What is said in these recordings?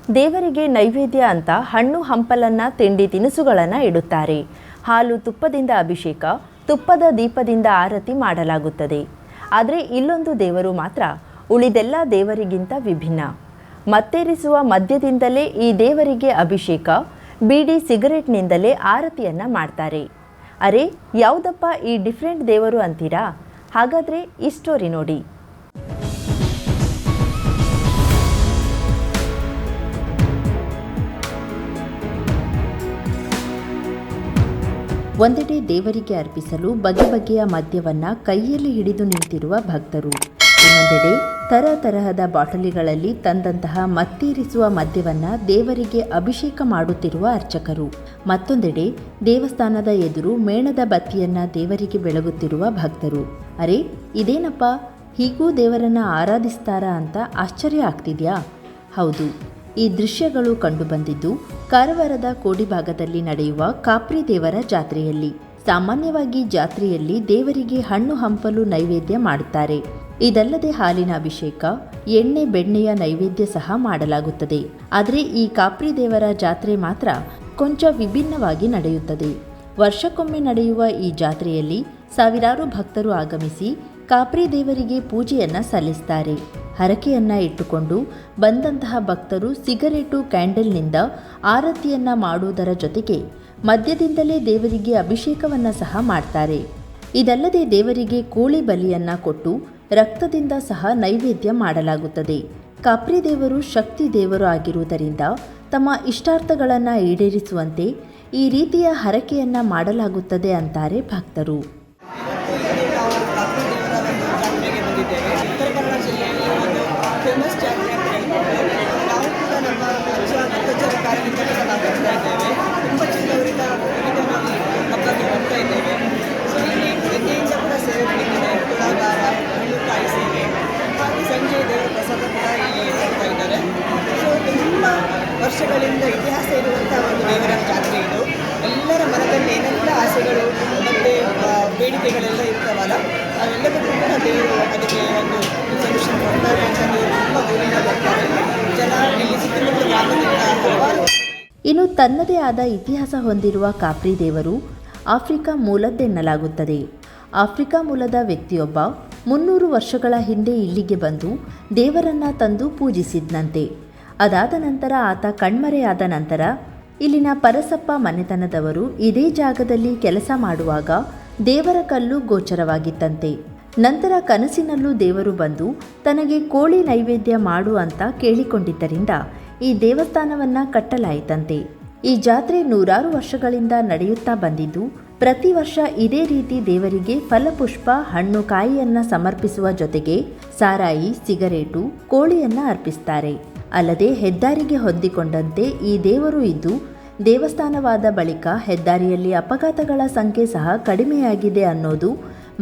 ದೇವರಿಗೆ ನೈವೇದ್ಯ ಅಂತ ಹಣ್ಣು ಹಂಪಲನ್ನು ತಿಂಡಿ ತಿನಿಸುಗಳನ್ನು ಇಡುತ್ತಾರೆ. ಹಾಲು ತುಪ್ಪದಿಂದ ಅಭಿಷೇಕ, ತುಪ್ಪದ ದೀಪದಿಂದ ಆರತಿ ಮಾಡಲಾಗುತ್ತದೆ. ಆದರೆ ಇಲ್ಲೊಂದು ದೇವರು ಮಾತ್ರ ಉಳಿದೆಲ್ಲ ದೇವರಿಗಿಂತ ವಿಭಿನ್ನ. ಮತ್ತೇರಿಸುವ ಮದ್ಯದಿಂದಲೇ ಈ ದೇವರಿಗೆ ಅಭಿಷೇಕ, ಬೀಡಿ ಸಿಗರೆಟ್ನಿಂದಲೇ ಆರತಿಯನ್ನು ಮಾಡ್ತಾರೆ. ಅರೆ, ಯಾವುದಪ್ಪ ಈ ಡಿಫ್ರೆಂಟ್ ದೇವರು ಅಂತೀರಾ? ಹಾಗಾದರೆ ಈ ಸ್ಟೋರಿ ನೋಡಿ. ಒಂದೆಡೆ ದೇವರಿಗೆ ಅರ್ಪಿಸಲು ಬಗೆ ಬಗೆಯ ಮದ್ಯವನ್ನು ಕೈಯಲ್ಲಿ ಹಿಡಿದು ನಿಂತಿರುವ ಭಕ್ತರು, ಇನ್ನೊಂದೆಡೆ ತರತರಹದ ಬಾಟಲಿಗಳಲ್ಲಿ ತಂದಂತಹ ಮತ್ತೇರಿಸುವ ಮದ್ಯವನ್ನು ದೇವರಿಗೆ ಅಭಿಷೇಕ ಮಾಡುತ್ತಿರುವ ಅರ್ಚಕರು, ಮತ್ತೊಂದೆಡೆ ದೇವಸ್ಥಾನದ ಎದುರು ಮೇಣದ ಬತ್ತಿಯನ್ನು ದೇವರಿಗೆ ಬೆಳಗುತ್ತಿರುವ ಭಕ್ತರು. ಅರೆ, ಇದೇನಪ್ಪ, ಹೀಗೂ ದೇವರನ್ನು ಆರಾಧಿಸ್ತಾರಾ ಅಂತ ಆಶ್ಚರ್ಯ ಆಗ್ತಿದ್ಯಾ? ಹೌದು, ಈ ದೃಶ್ಯಗಳು ಕಂಡುಬಂದಿದ್ದು ಕಾರವಾರದ ಕೋಡಿಭಾಗದಲ್ಲಿ ನಡೆಯುವ ಕಾಪ್ರಿ ದೇವರ ಜಾತ್ರೆಯಲ್ಲಿ. ಸಾಮಾನ್ಯವಾಗಿ ಜಾತ್ರೆಯಲ್ಲಿ ದೇವರಿಗೆ ಹಣ್ಣು ಹಂಪಲು ನೈವೇದ್ಯ ಮಾಡುತ್ತಾರೆ. ಇದಲ್ಲದೆ ಹಾಲಿನ ಅಭಿಷೇಕ, ಎಣ್ಣೆ ಬೆಣ್ಣೆಯ ನೈವೇದ್ಯ ಸಹ ಮಾಡಲಾಗುತ್ತದೆ. ಆದರೆ ಈ ಕಾಪ್ರಿ ದೇವರ ಜಾತ್ರೆ ಮಾತ್ರ ಕೊಂಚ ವಿಭಿನ್ನವಾಗಿ ನಡೆಯುತ್ತದೆ. ವರ್ಷಕ್ಕೊಮ್ಮೆ ನಡೆಯುವ ಈ ಜಾತ್ರೆಯಲ್ಲಿ ಸಾವಿರಾರು ಭಕ್ತರು ಆಗಮಿಸಿ ಕಾಪ್ರಿ ದೇವರಿಗೆ ಪೂಜೆಯನ್ನು ಸಲ್ಲಿಸ್ತಾರೆ. ಹರಕೆಯನ್ನು ಇಟ್ಟುಕೊಂಡು ಬಂದಂತಹ ಭಕ್ತರು ಸಿಗರೇಟು, ಕ್ಯಾಂಡಲ್ನಿಂದ ಆರತಿಯನ್ನು ಮಾಡುವುದರ ಜೊತೆಗೆ ಮದ್ಯದಿಂದಲೇ ದೇವರಿಗೆ ಅಭಿಷೇಕವನ್ನು ಸಹ ಮಾಡ್ತಾರೆ. ಇದಲ್ಲದೆ ದೇವರಿಗೆ ಕೋಳಿ ಬಲಿಯನ್ನು ಕೊಟ್ಟು ರಕ್ತದಿಂದ ಸಹ ನೈವೇದ್ಯ ಮಾಡಲಾಗುತ್ತದೆ. ಕಾಪ್ರಿ ದೇವರು ಶಕ್ತಿ ದೇವರು ಆಗಿರುವುದರಿಂದ ತಮ್ಮ ಇಷ್ಟಾರ್ಥಗಳನ್ನು ಈಡೇರಿಸುವಂತೆ ಈ ರೀತಿಯ ಹರಕೆಯನ್ನು ಮಾಡಲಾಗುತ್ತದೆ ಅಂತಾರೆ ಭಕ್ತರು. ಉತ್ತರ ಕನ್ನಡ ಜಿಲ್ಲೆಯಲ್ಲಿ ಒಂದು ಫೇಮಸ್ ಜಾತ್ರೆ ಅಂತ ಹೇಳ್ಬೋದು. ನಾವು ಕೂಡ ನಮ್ಮ ಭಕ್ತಜನ ಕಾರ್ಯದಿಂದಲೇ ನಾವು ಬರ್ತಾ ಇದ್ದೇವೆ. ತುಂಬ ಚಿನ್ನವರಿಂದ ನಾವು ಹಬ್ಬಕ್ಕೆ ಬರ್ತಾ ಇದ್ದೇವೆ. ಸೊ ಇಲ್ಲಿ ಬೆಂಕಿಯಿಂದ ಕೂಡ ಸೇವೆ ನಡೀತಿದೆ. ತುಳಾಗಾರ, ಹಣ್ಣುಕಾಯಿ ಸೇವೆ, ಹಾಗೆ ಸಂಜೆ ದೇವರ ಪ್ರಸಾದ ಕೂಡ ಇಲ್ಲಿ ಮಾಡ್ತಾ ಇದ್ದಾರೆ. ಸೊ ತುಂಬ ವರ್ಷಗಳಿಂದ ಇತಿಹಾಸ ಇರುವಂಥ ಒಂದು ದೇವರ ಜಾತ್ರೆ ಇದು. ಎಲ್ಲರ ಮನದಲ್ಲಿ ಏನೆಲ್ಲ ಆಸೆಗಳು ಮತ್ತು ಬೇಡಿಕೆಗಳೆಲ್ಲ ಇರ್ತಾವಲ್ಲ, ಅವೆಲ್ಲದಕ್ಕೂ ಕೂಡ ದೇವರು ಅದಕ್ಕೆ ಒಂದು ಸೊಲ್ಯೂಷನ್ ಕೊಡ್ತಾರೆ ಅಂತ ತುಂಬ ದೂರಿಂದ ಬರ್ತಾರೆ ಜನ. ಇಲ್ಲಿ ಸುತ್ತಮುತ್ತ ಭಾಗದಿಂದ ಹಲವಾರು. ಇನ್ನು ತನ್ನದೇ ಆದ ಇತಿಹಾಸ ಹೊಂದಿರುವ ಕಾಪ್ರಿ ದೇವರು ಆಫ್ರಿಕಾ ಮೂಲದ್ದೆನ್ನಲಾಗುತ್ತದೆ. ಆಫ್ರಿಕಾ ಮೂಲದ ವ್ಯಕ್ತಿಯೊಬ್ಬ 300 ವರ್ಷಗಳ ಹಿಂದೆ ಇಲ್ಲಿಗೆ ಬಂದು ದೇವರನ್ನ ತಂದು ಪೂಜಿಸಿದ್ನಂತೆ. ಅದಾದ ನಂತರ ಆತ ಕಣ್ಮರೆಯಾದ ನಂತರ ಇಲ್ಲಿನ ಪರಸಪ್ಪ ಮನೆತನದವರು ಇದೇ ಜಾಗದಲ್ಲಿ ಕೆಲಸ ಮಾಡುವಾಗ ದೇವರ ಕಲ್ಲು ಗೋಚರವಾಗಿತ್ತಂತೆ. ನಂತರ ಕನಸಿನಲ್ಲೂ ದೇವರು ಬಂದು ತನಗೆ ಕೋಳಿ ನೈವೇದ್ಯ ಮಾಡು ಅಂತ ಕೇಳಿಕೊಂಡಿದ್ದರಿಂದ ಈ ದೇವಸ್ಥಾನವನ್ನು ಕಟ್ಟಲಾಯಿತಂತೆ. ಈ ಜಾತ್ರೆ ನೂರಾರು ವರ್ಷಗಳಿಂದ ನಡೆಯುತ್ತಾ ಬಂದಿದ್ದು, ಪ್ರತಿ ವರ್ಷ ಇದೇ ರೀತಿ ದೇವರಿಗೆ ಫಲಪುಷ್ಪ, ಹಣ್ಣು ಕಾಯಿಯನ್ನು ಸಮರ್ಪಿಸುವ ಜೊತೆಗೆ ಸಾರಾಯಿ, ಸಿಗರೇಟು, ಕೋಳಿಯನ್ನು ಅರ್ಪಿಸ್ತಾರೆ. ಅಲ್ಲದೆ ಹೆದ್ದಾರಿಗೆ ಹೊಂದಿಕೊಂಡಂತೆ ಈ ದೇವರು ಇದ್ದು ದೇವಸ್ಥಾನವಾದ ಬಳಿಕ ಹೆದ್ದಾರಿಯಲ್ಲಿ ಅಪಘಾತಗಳ ಸಂಖ್ಯೆ ಸಹ ಕಡಿಮೆಯಾಗಿದೆ ಅನ್ನೋದು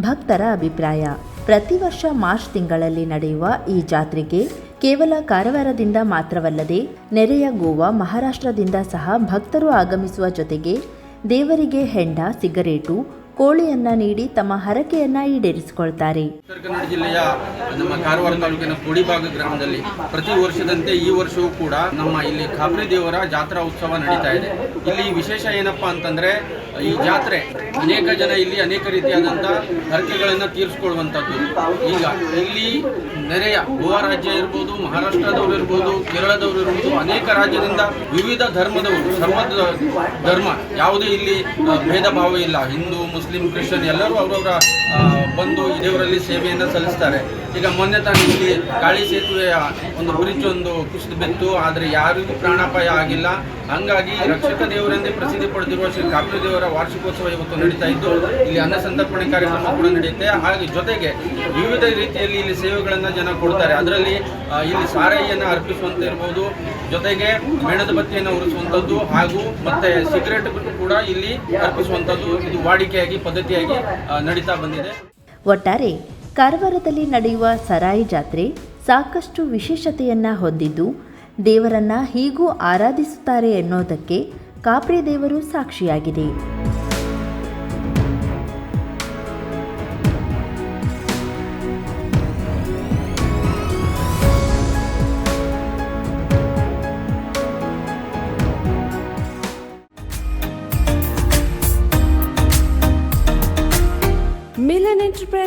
ಭಕ್ತರ ಅಭಿಪ್ರಾಯ. ಪ್ರತಿ ವರ್ಷ ಮಾರ್ಚ್ ತಿಂಗಳಲ್ಲಿ ನಡೆಯುವ ಈ ಜಾತ್ರೆಗೆ ಕೇವಲ ಕಾರವಾರದಿಂದ ಮಾತ್ರವಲ್ಲದೆ ನೆರೆಯ ಗೋವಾ, ಮಹಾರಾಷ್ಟ್ರದಿಂದ ಸಹ ಭಕ್ತರು ಆಗಮಿಸುವ ಜೊತೆಗೆ ದೇವರಿಗೆ ಹೆಂಡ, ಸಿಗರೇಟು, ಕೋಳಿಯನ್ನ ನೀಡಿ ತಮ್ಮ ಹರಕೆಯನ್ನ ಈಡೇರಿಸಿಕೊಳ್ತಾರೆ. ಉತ್ತರ ಕನ್ನಡ ಜಿಲ್ಲೆಯ ನಮ್ಮ ಕಾರವಾರ ತಾಲೂಕಿನ ಕೋಡಿಭಾಗ ಗ್ರಾಮದಲ್ಲಿ ಪ್ರತಿ ವರ್ಷದಂತೆ ಈ ವರ್ಷವೂ ಕೂಡ ನಮ್ಮ ಇಲ್ಲಿ ಕಾಪ್ರಿ ದೇವರ ಜಾತ್ರಾ ಉತ್ಸವ ನಡೀತಾ ಇದೆ. ಇಲ್ಲಿ ವಿಶೇಷ ಏನಪ್ಪಾ ಅಂತಂದ್ರೆ, ಈ ಜಾತ್ರೆ ಅನೇಕ ಜನ ಇಲ್ಲಿ ಅನೇಕ ರೀತಿಯಾದಂಥ ಹರಕೆಗಳನ್ನು ತೀರಿಸಿಕೊಳ್ಳುವಂಥದ್ದು. ಈಗ ಇಲ್ಲಿ ನೆರೆಯ ಗೋವಾ ರಾಜ್ಯ ಇರ್ಬೋದು, ಮಹಾರಾಷ್ಟ್ರದವರು ಇರ್ಬೋದು, ಕೇರಳದವರು ಇರ್ಬೋದು, ಅನೇಕ ರಾಜ್ಯದಿಂದ ವಿವಿಧ ಧರ್ಮದವರು, ಸರ್ವದ ಧರ್ಮ ಯಾವುದೇ ಇಲ್ಲಿ ಭೇದ ಭಾವ ಇಲ್ಲ. ಹಿಂದೂ, ಮುಸ್ಲಿಂ, ಕ್ರಿಶ್ಚಿಯನ್ ಎಲ್ಲರೂ ಅವರವರ ಬಂದು ಈ ದೇವರಲ್ಲಿ ಸೇವೆಯನ್ನು ಸಲ್ಲಿಸ್ತಾರೆ. ಈಗ ಮೊನ್ನೆ ತಾನು ಇಲ್ಲಿ ಕಾಳಿ ಸೇತುವೆಯ ಒಂದು ಬ್ರಿಡ್ಜ್ ಒಂದು ಕುಸಿದು ಬಿತ್ತು, ಆದರೆ ಯಾರಿಗೂ ಪ್ರಾಣಾಪಾಯ ಆಗಿಲ್ಲ. ಹಂಗಾಗಿ ರಕ್ಷಕ ದೇವರೆಂದೇ ಪ್ರಸಿದ್ಧಿ ಪಡೆದಿರುವ ಶ್ರೀ ಕಾಪ್ರಿ ದೇವರ ವಾರ್ಷಿಕೋತ್ಸವ ಇವತ್ತು ನಡೀತಾ ಇದ್ದು, ಇಲ್ಲಿ ಅನ್ನ ಸಂತರ್ಪಣೆ ಕಾರ್ಯಕ್ರಮ ಕೂಡ ನಡೆಯುತ್ತೆ. ಹಾಗೆ ಜೊತೆಗೆ ವಿವಿಧ ರೀತಿಯಲ್ಲಿ ಇಲ್ಲಿ ಸೇವೆಗಳನ್ನು ಜನ ಕೊಡ್ತಾರೆ. ಅದರಲ್ಲಿ ಇಲ್ಲಿ ಸಾರಾಯಿಯನ್ನು ಅರ್ಪಿಸುವಂತ ಇರ್ಬೋದು, ಜೊತೆಗೆ ಮೇಣದ ಬತ್ತಿಯನ್ನು ಉರಿಸುವಂಥದ್ದು, ಹಾಗೂ ಮತ್ತೆ ಸಿಗರೇಟ್ ಕೂಡ ಇಲ್ಲಿ ಅರ್ಪಿಸುವಂಥದ್ದು ಇದು ವಾಡಿಕೆಯಾಗಿ ಪದ್ಧತಿಯಾಗಿ ನಡೀತಾ ಬಂದಿದೆ. ಒಟ್ಟಾರೆ ಕಾರವಾರದಲ್ಲಿ ನಡೆಯುವ ಸರಾಯಿ ಜಾತ್ರೆ ಸಾಕಷ್ಟು ವಿಶೇಷತೆಯನ್ನ ಹೊಂದಿದ್ದು, ದೇವರನ್ನ ಹೀಗೂ ಆರಾಧಿಸುತ್ತಾರೆ ಎನ್ನೋದಕ್ಕೆ ಕಾಪ್ರಿ ದೇವರು ಸಾಕ್ಷಿಯಾಗಿದೆ.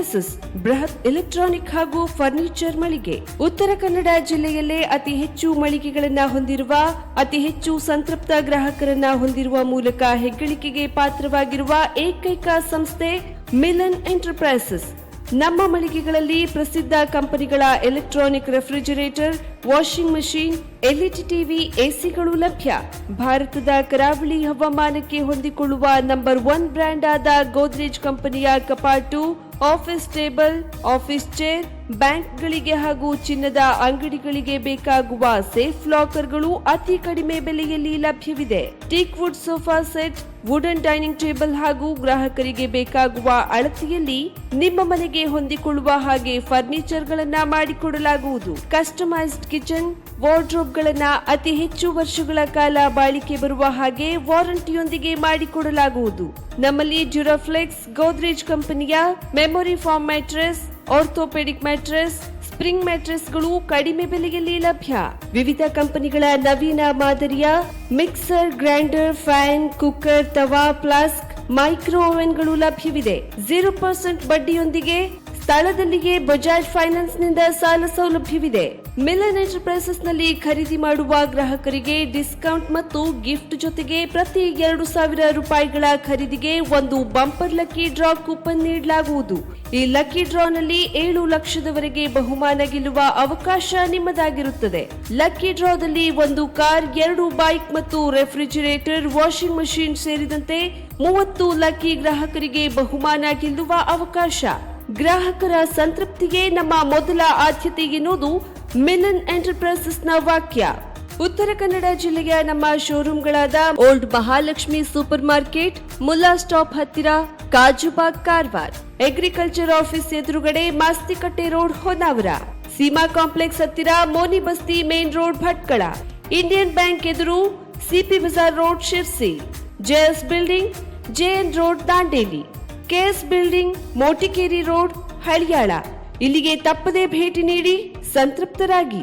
ಎಂಟರ್ಪ್ರೈಸಸ್ ಬೃಹತ್ ಎಲೆಕ್ಟ್ರಾನಿಕ್ ಹಾಗೂ ಫರ್ನಿಚರ್ ಮಳಿಗೆ. ಉತ್ತರ ಕನ್ನಡ ಜಿಲ್ಲೆಯಲ್ಲೇ ಅತಿ ಹೆಚ್ಚು ಮಳಿಗೆಗಳನ್ನ ಹೊಂದಿರುವ, ಅತಿ ಹೆಚ್ಚು ಸಂತೃಪ್ತ ಗ್ರಾಹಕರನ್ನ ಹೊಂದಿರುವ ಮೂಲಕ ಹೆಗ್ಗಳಿಕೆಗೆ ಪಾತ್ರವಾಗಿರುವ ಏಕೈಕ ಸಂಸ್ಥೆ ಮಿಲನ್ ಎಂಟರ್ಪ್ರೈಸಸ್. ನಮ್ಮ ಮಳಿಗೆಗಳಲ್ಲಿ ಪ್ರಸಿದ್ಧ ಕಂಪನಿಗಳ electronic refrigerator, washing machine, LED TV, ಎಸಿಗಳು ಲಭ್ಯ. ಭಾರತದ ಕರಾವಳಿ ಹವಾಮಾನಕ್ಕೆ ಹೊಂದಿಕೊಳ್ಳುವ ನಂಬರ್ 1 ಬ್ರ್ಯಾಂಡ್ ಆದ ಗೋದ್ರೇಜ್ ಕಂಪನಿಯ ಕಪಾಟು, ಆಫೀಸ್ ಟೇಬಲ್, ಆಫೀಸ್ ಚೇರ್, ಬ್ಯಾಂಕ್ಗಳಿಗೆ ಹಾಗೂ ಚಿನ್ನದ ಅಂಗಡಿಗಳಿಗೆ ಬೇಕಾಗುವ ಸೇಫ್ ಲಾಕರ್ಗಳು ಅತಿ ಕಡಿಮೆ ಬೆಲೆಯಲ್ಲಿ ಲಭ್ಯವಿದೆ. Teak wood sofa set, wooden dining table ಹಾಗೂ ಗ್ರಾಹಕರಿಗೆ ಬೇಕಾಗುವ ಅಳತೆಯಲ್ಲಿ ನಿಮ್ಮ ಮನೆಗೆ ಹೊಂದಿಕೊಳ್ಳುವ ಹಾಗೆ ಫರ್ನಿಚರ್ ಗಳನ್ನ ಮಾಡಿಕೊಡಲಾಗುವುದು. ಕಸ್ಟಮೈಸ್ಡ್ ಕಿಚನ್, ವಾರ್ಡ್ರೋಬ್ ಗಳನ್ನ ಅತಿ ಹೆಚ್ಚು ವರ್ಷಗಳ ಕಾಲ ಬಾಳಿಕೆ ಬರುವ ಹಾಗೆ ವಾರಂಟಿಯೊಂದಿಗೆ ಮಾಡಿಕೊಡಲಾಗುವುದು. ನಮ್ಮಲ್ಲಿ ಡ್ಯೂರಾಫ್ಲೆಕ್ಸ್, ಗೋದ್ರೇಜ್ ಕಂಪನಿಯ memory foam mattress, orthopaedic mattress, spring ಮ್ಯಾಟ್ರೆಸ್ಗಳು ಕಡಿಮೆ ಬೆಲೆಯಲ್ಲಿ ಲಭ್ಯ. ವಿವಿಧ ಕಂಪನಿಗಳ ನವೀನ ಮಾದರಿಯ mixer, grinder, fan, cooker, tawa, flask, micro ಓವೆನ್ಗಳು ಲಭ್ಯವಿದೆ. 0% ಬಡ್ಡಿಯೊಂದಿಗೆ ಸ್ಥಳದಲ್ಲಿಯೇ ಬಜಾಜ್ ಫೈನಾನ್ಸ್ ನಿಂದ ಸಾಲ ಸೌಲಭ್ಯವಿದೆ. ಮಿಲನ್ ಎಂಟರ್ಪ್ರೈಸಸ್ ನಲ್ಲಿ ಖರೀದಿ ಮಾಡುವ ಗ್ರಾಹಕರಿಗೆ ಡಿಸ್ಕೌಂಟ್ ಮತ್ತು ಗಿಫ್ಟ್ ಜೊತೆಗೆ ಪ್ರತಿ 2,000 ರೂಪಾಯಿಗಳ ಖರೀದಿಗೆ ಒಂದು ಬಂಪರ್ ಲಕ್ಕಿ ಡ್ರಾ ಕೂಪನ್ ನೀಡಲಾಗುವುದು. ಈ ಲಕ್ಕಿ ಡ್ರಾನಲ್ಲಿ 7 ಲಕ್ಷದವರೆಗೆ ಬಹುಮಾನ ಗೆಲ್ಲುವ ಅವಕಾಶ ನಿಮ್ಮದಾಗಿರುತ್ತದೆ. ಲಕ್ಕಿ ಡ್ರಾದಲ್ಲಿ 1 ಕಾರ್, 2 ಬೈಕ್ ಮತ್ತು ರೆಫ್ರಿಜರೇಟರ್, ವಾಷಿಂಗ್ ಮಷೀನ್ ಸೇರಿದಂತೆ 30 ಲಕ್ಕಿ ಗ್ರಾಹಕರಿಗೆ ಬಹುಮಾನ ಗೆಲ್ಲುವ ಅವಕಾಶ. ಗ್ರಾಹಕರ ಸಂತೃಪ್ತಿಗೆ ನಮ್ಮ ಮೊದಲ ಆದ್ಯತೆ ಎನ್ನುವುದು ಮಿಲನ್ ಎಂಟರ್ಪ್ರೈಸಸ್ನ ವಾಕ್ಯ. ಉತ್ತರ ಕನ್ನಡ ಜಿಲ್ಲೆಯ ನಮ್ಮ ಶೋರೂಮ್ಗಳಾದ old Mahalakshmi super market, Mulla stop ಹತ್ತಿರ, ಕಾಜುಬಾಗ್, ಕಾರವಾರ, ಅಗ್ರಿಕಲ್ಚರ್ ಆಫೀಸ್ ಎದುರುಗಡೆ, ಮಾಸ್ತಿಕಟ್ಟೆ ರೋಡ್, ಹೊನ್ನಾವರ, ಸೀಮಾ ಕಾಂಪ್ಲೆಕ್ಸ್ ಹತ್ತಿರ, Moni Basti main road, Bhatkal, Indian bank ಎದುರು, CP Bazar road, Sirsi, JS building, JN road, Dandeli, KS building, Motikeri road, Haliyal. ಇಲ್ಲಿಗೆ ತಪ್ಪದೇ ಭೇಟಿ ನೀಡಿ ಸಂತೃಪ್ತರಾಗಿ.